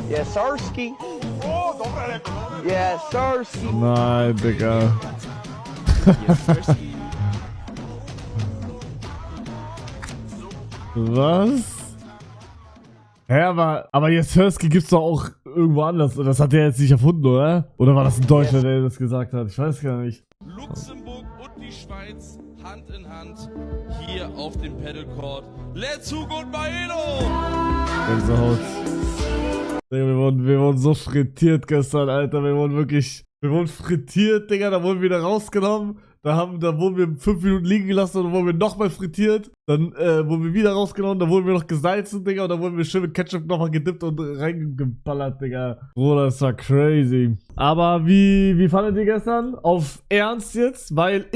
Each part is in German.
Yes, Sirski. Yes, Sirski. Nein, Digga. Was? Hä, aber jetzt Husky gibt's doch auch irgendwo anders. Das hat der jetzt nicht erfunden, oder? Oder war das ein Deutscher, der das gesagt hat? Ich weiß gar nicht. Luxemburg und die Schweiz Hand in Hand hier auf dem Paddlecourt. Let's go, Maelo! Gänsehaut. Digga, wir wurden so frittiert gestern, Alter. Wir wurden frittiert, Digga. Da wurden wir wieder rausgenommen. Da wurden wir 5 Minuten liegen gelassen und dann wurden wir nochmal frittiert. Dann wurden wir wieder rausgenommen, dann wurden wir noch gesalzen, Digga. Und dann wurden wir schön mit Ketchup nochmal gedippt und reingeballert, Digga. Bruder, das war crazy. Aber wie fandet ihr gestern? Auf Ernst jetzt? Weil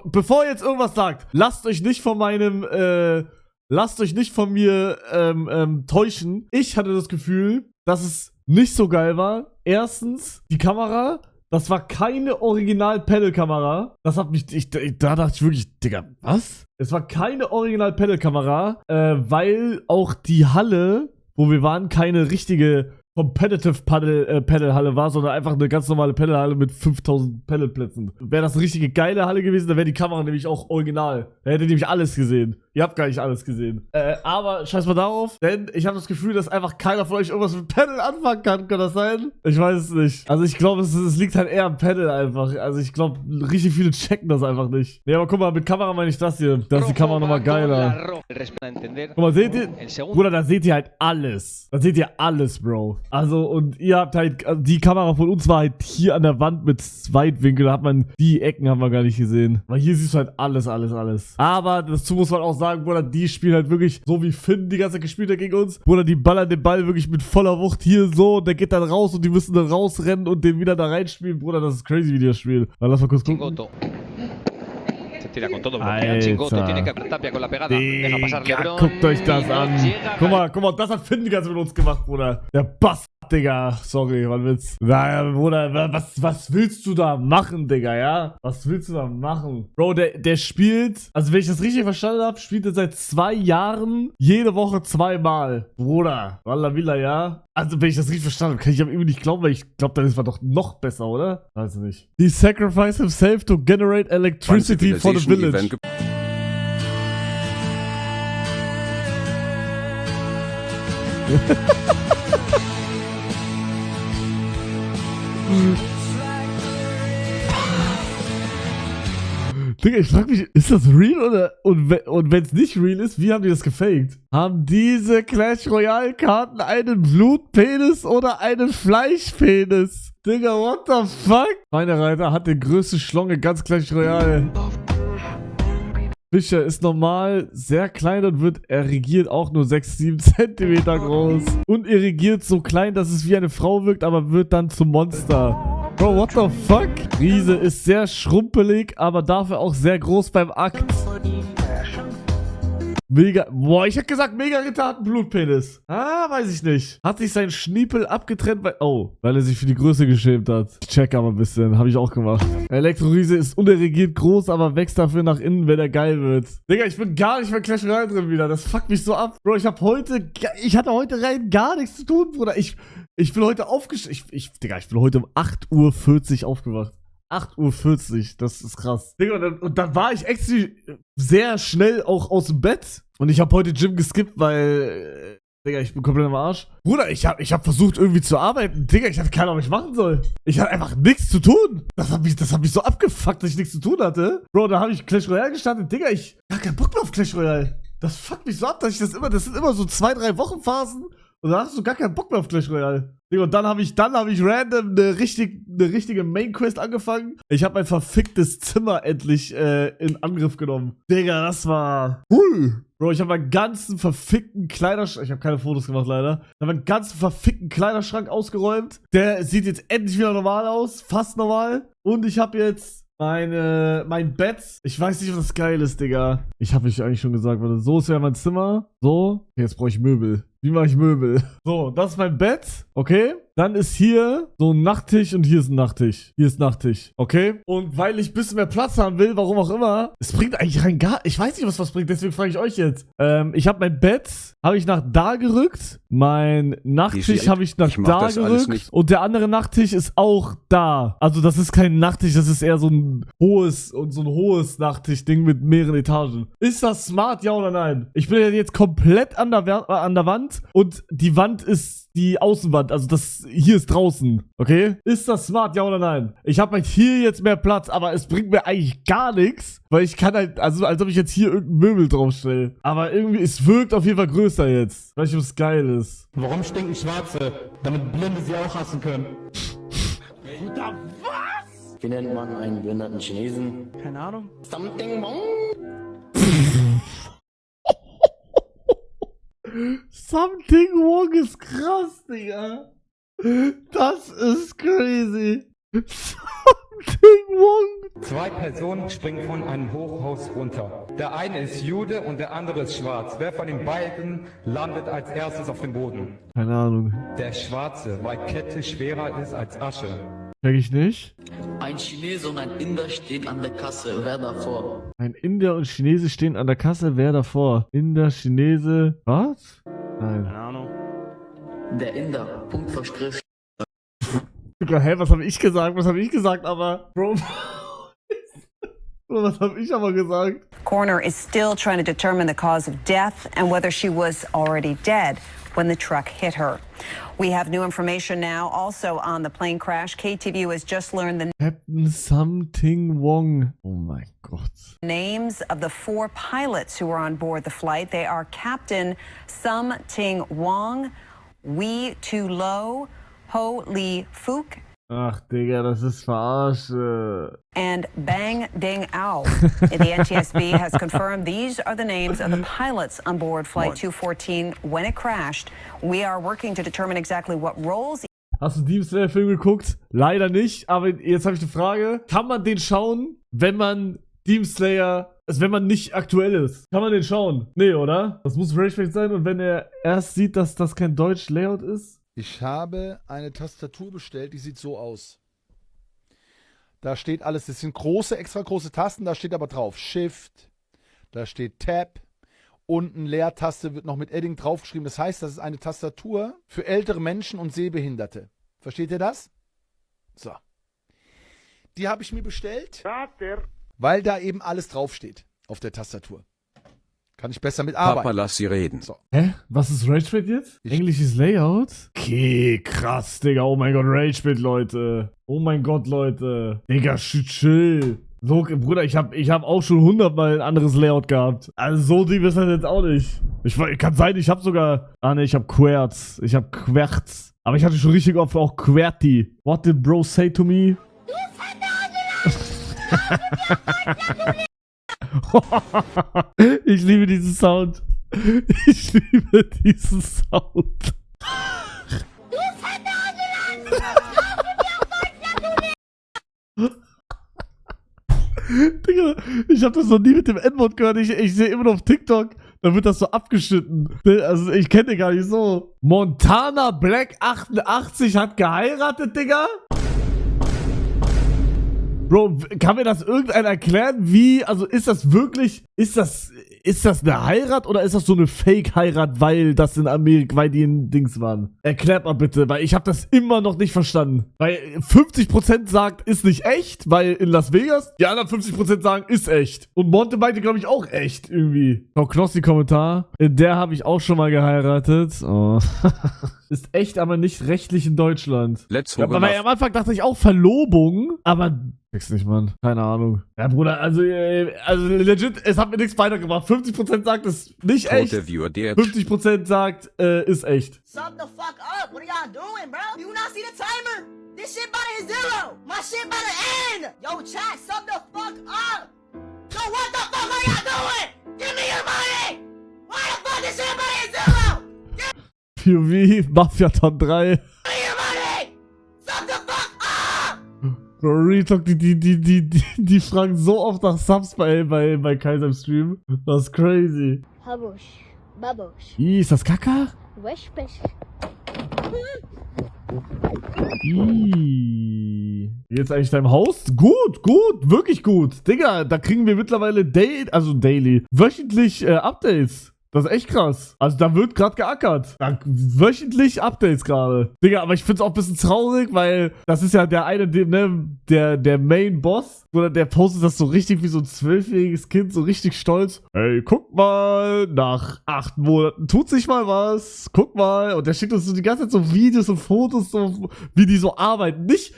bevor ihr jetzt irgendwas sagt, lasst euch nicht von mir täuschen. Ich hatte das Gefühl, dass es nicht so geil war. Erstens, die Kamera. Das war keine Original-Pedal-Kamera. Das hat mich, da dachte ich wirklich, Digga, was? Es war keine Original-Pedal-Kamera, weil auch die Halle, wo wir waren, keine richtige Competitive Pedal-Halle war, sondern einfach eine ganz normale Pedal-Halle mit 5000 Pedal-Plätzen. Wäre das eine richtige geile Halle gewesen, dann wäre die Kamera nämlich auch original. Da hättet ihr nämlich alles gesehen. Ihr habt gar nicht alles gesehen. Aber scheiß mal darauf, denn ich habe das Gefühl, dass einfach keiner von euch irgendwas mit Pedal anfangen kann. Kann das sein? Ich weiß es nicht. Also ich glaube, es liegt halt eher am Pedal einfach. Also ich glaube, richtig viele checken das einfach nicht. Nee, aber guck mal, mit Kamera meine ich das hier. Da ist die Kamera nochmal geiler. Guck mal, seht ihr? Bruder, da seht ihr halt alles. Da seht ihr alles, Bro. Also, und ihr habt halt, die Kamera von uns war halt hier an der Wand mit Weitwinkel. Da hat man, die Ecken haben wir gar nicht gesehen. Weil hier siehst du halt alles. Aber dazu muss man auch sagen, Bruder, die spielen halt wirklich so wie Finn die ganze Zeit gespielt hat gegen uns. Bruder, die ballern den Ball wirklich mit voller Wucht hier so und der geht dann raus und die müssen dann rausrennen und den wieder da reinspielen. Bruder, das ist crazy, wie die das spielen. Lass mal kurz gucken. Tira con todo, Alter. Chingoto, tiene que apretar Tapia con la pegada, deja pasar Digga, LeBron. guckt euch das an. Guck mal, das hat Finn die ganze Zeit mit uns gemacht, Bruder. Der Bastard, Digga. Sorry, was willst du? Naja, Bruder, was willst du da machen, Digga, ja? Was willst du da machen? Bro, der spielt, also wenn ich das richtig verstanden habe, spielt er seit 2 Jahren jede Woche 2-mal. Bruder, Walla Villa, ja? Also, wenn ich das richtig verstanden habe, kann ich aber irgendwie nicht glauben, weil ich glaube, dann ist man doch noch besser, oder? Weiß ich nicht. He sacrificed himself to generate electricity for the village. Digga, ich frag mich, ist das real oder? Und wenn es nicht real ist, wie haben die das gefaked? Haben diese Clash Royale Karten einen Blutpenis oder einen Fleischpenis? Digga, what the fuck? Meine Reiter hat die größte Schlonge ganz Clash Royale. Fischer ist normal sehr klein und wird erregiert auch nur 6-7 Zentimeter groß. Und irrigiert so klein, dass es wie eine Frau wirkt, aber wird dann zum Monster. Bro, what the fuck? Riese ist sehr schrumpelig, aber dafür auch sehr groß beim Akt. Mega. Boah, ich hätte gesagt, Mega-Ritter hat einen Blutpenis. Ah, weiß ich nicht. Hat sich sein Schniepel abgetrennt, weil er sich für die Größe geschämt hat. Ich check aber ein bisschen. Habe ich auch gemacht. Elektroriese ist unerregiert groß, aber wächst dafür nach innen, wenn er geil wird. Digga, ich bin gar nicht mehr Clash Royale drin wieder. Das fuckt mich so ab. Bro, ich hatte heute rein gar nichts zu tun, Bruder. Ich bin heute Digga, ich bin heute um 8:40 Uhr aufgewacht. 8:40 Uhr, das ist krass. Digga, und dann war ich extra sehr schnell auch aus dem Bett. Und ich habe heute Gym geskippt, weil, Digga, ich bin komplett am Arsch. Bruder, ich hab versucht irgendwie zu arbeiten. Digga, ich hatte keine Ahnung, was ich machen soll. Ich hatte einfach nichts zu tun. Das hat mich so abgefuckt, dass ich nichts zu tun hatte. Bro, da habe ich Clash Royale gestartet. Digga, ich hab keinen Bock mehr auf Clash Royale. Das fuckt mich so ab, dass das sind immer so 2-3 Wochenphasen. Und da hast du gar keinen Bock mehr auf Clash Royale. Und dann hab ich random eine richtige Main-Quest angefangen. Ich habe mein verficktes Zimmer endlich in Angriff genommen. Digga, das war cool. Bro, ich habe meinen ganzen verfickten Kleiderschrank, ich habe keine Fotos gemacht leider, ich habe meinen ganzen verfickten Kleiderschrank ausgeräumt. Der sieht jetzt endlich wieder normal aus, fast normal. Und ich habe jetzt mein Bett. Ich weiß nicht, was das geil ist, Digga. Ich habe mich eigentlich schon gesagt, warte, so ist ja mein Zimmer. So. Okay, jetzt brauche ich Möbel. Wie mache ich Möbel? So, das ist mein Bett, okay? Dann ist hier so ein Nachttisch und hier ist ein Nachttisch. Hier ist Nachttisch, okay? Und weil ich ein bisschen mehr Platz haben will, warum auch immer, es bringt eigentlich rein gar... Ich weiß nicht, was bringt, deswegen frage ich euch jetzt. Ich habe mein Bett, habe ich nach da gerückt. Mein Nachttisch habe ich nach da gerückt. Und der andere Nachttisch ist auch da. Also das ist kein Nachttisch, das ist eher so ein hohes Nachttisch-Ding mit mehreren Etagen. Ist das smart, ja oder nein? Ich bin ja jetzt komplett an der Wand und die Wand ist die Außenwand, also das hier ist draußen, okay? Ist das smart, ja oder nein? Ich habe halt hier jetzt mehr Platz, aber es bringt mir eigentlich gar nichts, weil ich kann halt, also als ob ich jetzt hier irgendein Möbel draufstelle. Aber irgendwie, es wirkt auf jeden Fall größer jetzt. Weiß nicht, ob es geil ist. Warum stinken Schwarze? Damit Blinde sie auch hassen können. Wie nennt man einen behinderten Chinesen? Keine Ahnung. Something wrong? Something wrong ist krass, Digga. Das ist crazy. Something wrong. Zwei Personen springen von einem Hochhaus runter. Der eine ist Jude und der andere ist schwarz. Wer von den beiden landet als erstes auf dem Boden? Keine Ahnung. Der Schwarze, weil Kette schwerer ist als Asche. Check ich nicht. Ein Chinese und ein Inder stehen an der Kasse. Wer davor? Ein Inder und Chinese stehen an der Kasse. Wer davor? Inder, Chinese. Was? Nein. Keine Ahnung. Der Inder. Punkt verstrichen. Digga, hä, was habe ich gesagt? Was habe ich gesagt, aber... Bro, was habe ich aber gesagt? Coroner is still trying to determine the cause of death and whether she was already dead when the truck hit her. We have new information now also on the plane crash. KTVU has just learned the Captain Something Wong. Oh mein Gott. names of the 4 pilots who were on board the flight. They are Captain Something Wong, Wee Tu Lo, Ho Lee Fook, Ach, Digga, das ist Verarsche. and Bang Ding Ao. The NTSB has confirmed these are the names of the pilots on board Flight 214 when it crashed. We are working to determine exactly what roles. Hast du Demon Slayer Film geguckt? Leider nicht, aber jetzt habe ich eine Frage. Kann man den schauen, wenn man Demon Slayer, also wenn man nicht aktuell ist? Kann man den schauen? Nee, oder? Das muss Rage sein und wenn er erst sieht, dass das kein Deutsch-Layout ist? Ich habe eine Tastatur bestellt, die sieht so aus. Da steht alles, das sind große, extra große Tasten, da steht aber drauf Shift, da steht Tab, unten Leertaste wird noch mit Edding draufgeschrieben. Das heißt, das ist eine Tastatur für ältere Menschen und Sehbehinderte. Versteht ihr das? So. Die habe ich mir bestellt, weil da eben alles draufsteht auf der Tastatur. Kann ich besser mitarbeiten. Papa, lass sie reden. So. Hä? Was ist Rage-Bait jetzt? Englisches Layout? Okay, krass, Digga. Oh mein Gott, Rage-Bait, Leute. Oh mein Gott, Leute. Digga, chill. So, Bruder, ich hab auch schon 100-mal ein anderes Layout gehabt. Also so deep ist das jetzt auch nicht. Kann sein, ich hab sogar... Ah ne, ich hab Querz. Ich hab Querz. Aber ich hatte schon richtig oft auch Querti. What did bro say to me? Ich liebe diesen Sound. Ich liebe diesen Sound. Digga, ich hab das noch nie mit dem N-Wort gehört. Ich sehe immer noch auf TikTok, da wird das so abgeschnitten. Also ich kenne den gar nicht so. Montana Black 88 hat geheiratet, Digga? Bro, kann mir das irgendeiner erklären, wie, also ist das wirklich, ist das eine Heirat oder ist das so eine Fake-Heirat, weil das in Amerika, weil die in Dings waren? Erklärt mal bitte, weil ich habe das immer noch nicht verstanden. Weil 50% sagt, ist nicht echt, weil in Las Vegas, die anderen 50% sagen, ist echt. Und Monte meinte, glaube ich, auch echt irgendwie. Oh, Knossi-Kommentar. In der habe ich auch schon mal geheiratet. Oh. Ist echt, aber nicht rechtlich in Deutschland. Ja, weil am Anfang dachte ich auch Verlobung, aber nix nicht, Mann. Keine Ahnung. Ja, Bruder, also legit, es hat mir nichts weitergebracht. 50% sagt, es ist nicht echt. 50% sagt, ist echt. Sub the fuck up. What are y'all doing, bro? Do you not see the timer? This shit about to hit 0. My shit about to end. Yo, chat, sub the fuck up. Yo, what the fuck are y'all doing? Give me your money. Why the fuck this shit about to hit 0? POV, Mafia-Ton 3. Bro, Retalk, die fragen so oft nach Subs bei Kaiser im Stream. Das ist crazy. Habush, Vamos. Ist das Kacke? Huéspedes. Wie geht's eigentlich deinem Haus? Gut, gut, wirklich gut. Digga, da kriegen wir mittlerweile wöchentlich Updates. Das ist echt krass. Also da wird gerade geackert. Da, wöchentlich Updates gerade. Digga, aber ich find's auch ein bisschen traurig, weil das ist ja der eine, der Main Boss, oder der postet das so richtig wie so ein 12-jähriges Kind, so richtig stolz. Hey, guck mal, nach 8 Monaten tut sich mal was. Guck mal. Und der schickt uns so die ganze Zeit so Videos und Fotos, so, wie die so arbeiten. Nicht,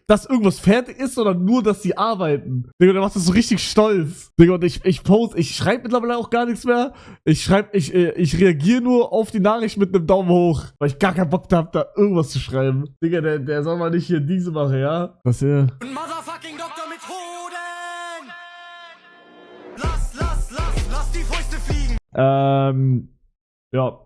dass irgendwas fertig ist, sondern nur, dass sie arbeiten. Digga, der macht das so richtig stolz. Digga, und ich schreibe mittlerweile auch gar nichts mehr. Ich reagiere nur auf die Nachricht mit einem Daumen hoch, weil ich gar keinen Bock habe, da irgendwas zu schreiben. Digga, der soll mal nicht hier diese machen, ja? Was hier? Motherfucking Doktor mit Hoden! Lass die Fäuste fliegen! Ja.